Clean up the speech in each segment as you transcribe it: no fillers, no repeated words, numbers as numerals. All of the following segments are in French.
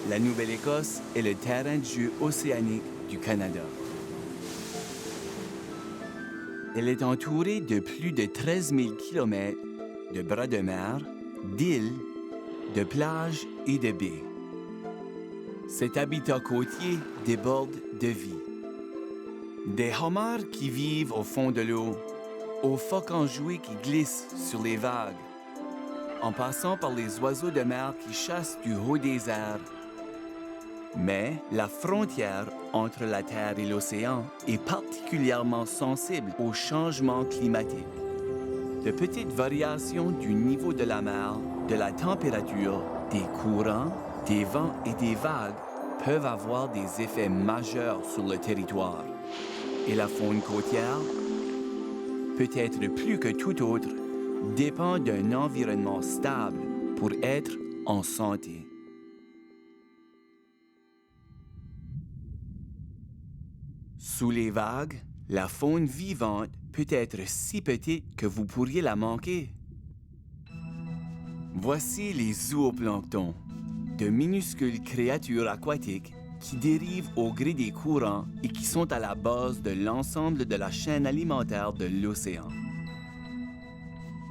La Nouvelle-Écosse est le terrain de jeu océanique du Canada. Elle est entourée de plus de 13 000 km de bras de mer, d'îles, de plages et de baies. Cet habitat côtier déborde de vie. Des homards qui vivent au fond de l'eau, aux phoques enjoués qui glissent sur les vagues, en passant par les oiseaux de mer qui chassent du haut des airs. Mais la frontière entre la Terre et l'océan est particulièrement sensible aux changements climatiques. De petites variations du niveau de la mer, de la température, des courants, des vents et des vagues peuvent avoir des effets majeurs sur le territoire. Et la faune côtière, peut-être plus que tout autre, dépend d'un environnement stable pour être en santé. Sous les vagues, la faune vivante peut être si petite que vous pourriez la manquer. Voici les zooplanctons, de minuscules créatures aquatiques qui dérivent au gré des courants et qui sont à la base de l'ensemble de la chaîne alimentaire de l'océan.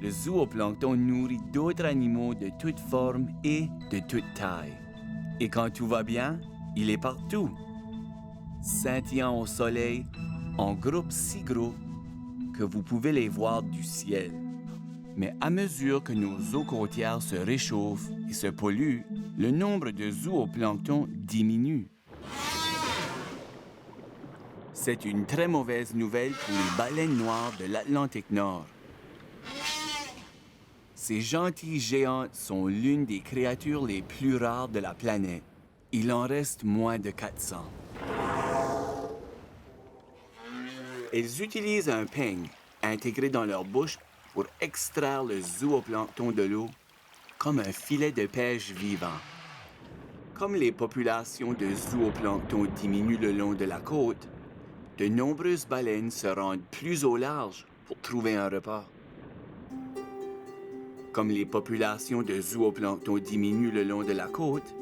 Le zooplancton nourrit d'autres animaux de toutes formes et de toutes tailles. Et quand tout va bien, il est partout. Scintillant au soleil, en groupes si gros que vous pouvez les voir du ciel. Mais à mesure que nos eaux côtières se réchauffent et se polluent, le nombre de zooplancton diminue. C'est une très mauvaise nouvelle pour les baleines noires de l'Atlantique Nord. Ces gentilles géantes sont l'une des créatures les plus rares de la planète. Il en reste moins de 400. Elles utilisent un peigne intégré dans leur bouche pour extraire le zooplancton de l'eau comme un filet de pêche vivant. Comme les populations de zooplancton diminuent le long de la côte, de nombreuses baleines se rendent plus au large pour trouver un repas. Comme les populations de zooplancton diminuent le long de la côte,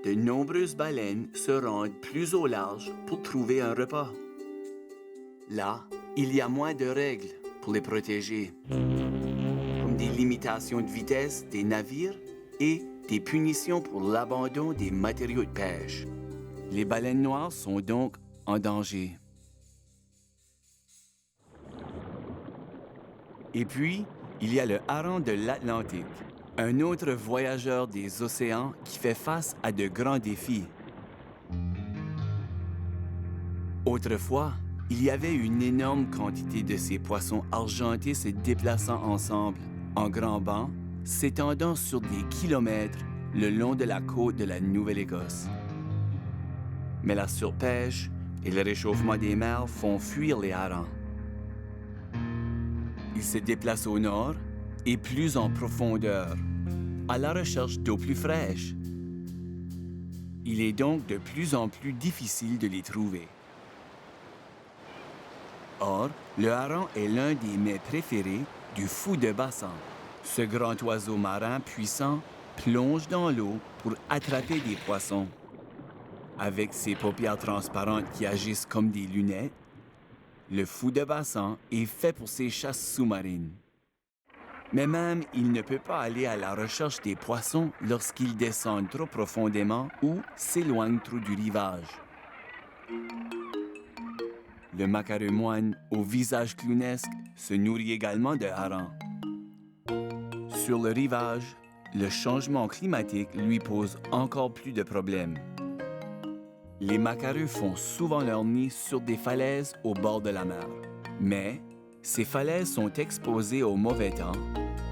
de nombreuses baleines se rendent plus au large pour trouver un repas. Là, il y a moins de règles pour les protéger, comme des limitations de vitesse des navires et des punitions pour l'abandon des matériaux de pêche. Les baleines noires sont donc en danger. Et puis, il y a le hareng de l'Atlantique, un autre voyageur des océans qui fait face à de grands défis. Autrefois, il y avait une énorme quantité de ces poissons argentés se déplaçant ensemble, en grands bancs, s'étendant sur des kilomètres le long de la côte de la Nouvelle-Écosse. Mais la surpêche et le réchauffement des mers font fuir les harengs. Ils se déplacent au nord et plus en profondeur, à la recherche d'eau plus fraîche. Il est donc de plus en plus difficile de les trouver. Or, le hareng est l'un des mets préférés du fou de bassin. Ce grand oiseau marin puissant plonge dans l'eau pour attraper des poissons. Avec ses paupières transparentes qui agissent comme des lunettes, le fou de bassin est fait pour ces chasses sous-marines. Mais même, il ne peut pas aller à la recherche des poissons lorsqu'ils descendent trop profondément ou s'éloignent trop du rivage. Le macareux moine, au visage clownesque, se nourrit également de harengs. Sur le rivage, le changement climatique lui pose encore plus de problèmes. Les macareux font souvent leur nid sur des falaises au bord de la mer. Mais ces falaises sont exposées au mauvais temps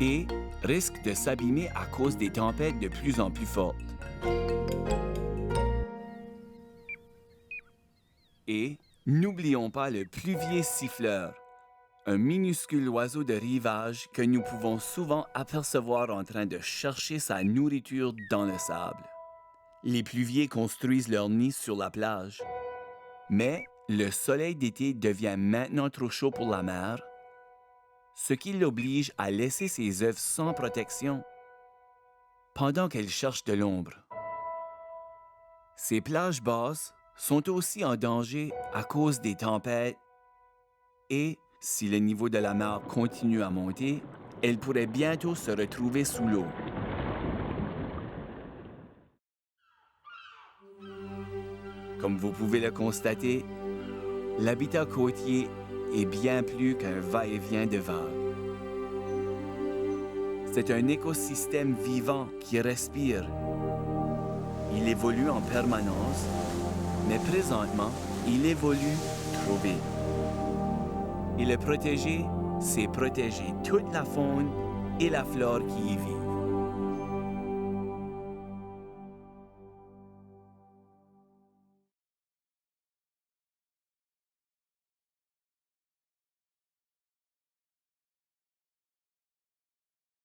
et risquent de s'abîmer à cause des tempêtes de plus en plus fortes. Et n'oublions pas le pluvier siffleur, un minuscule oiseau de rivage que nous pouvons souvent apercevoir en train de chercher sa nourriture dans le sable. Les pluviers construisent leur nid sur la plage. Mais le soleil d'été devient maintenant trop chaud pour la mer, ce qui l'oblige à laisser ses œufs sans protection. pendant qu'elle cherche de l'ombre. Ces plages basses sont aussi en danger à cause des tempêtes et, si le niveau de la mer continue à monter, elles pourraient bientôt se retrouver sous l'eau. Comme vous pouvez le constater, l'habitat côtier est bien plus qu'un va-et-vient de vagues. C'est un écosystème vivant qui respire. Il évolue en permanence, mais présentement, il évolue trop vite. Et le protéger, c'est protéger toute la faune et la flore qui y vit.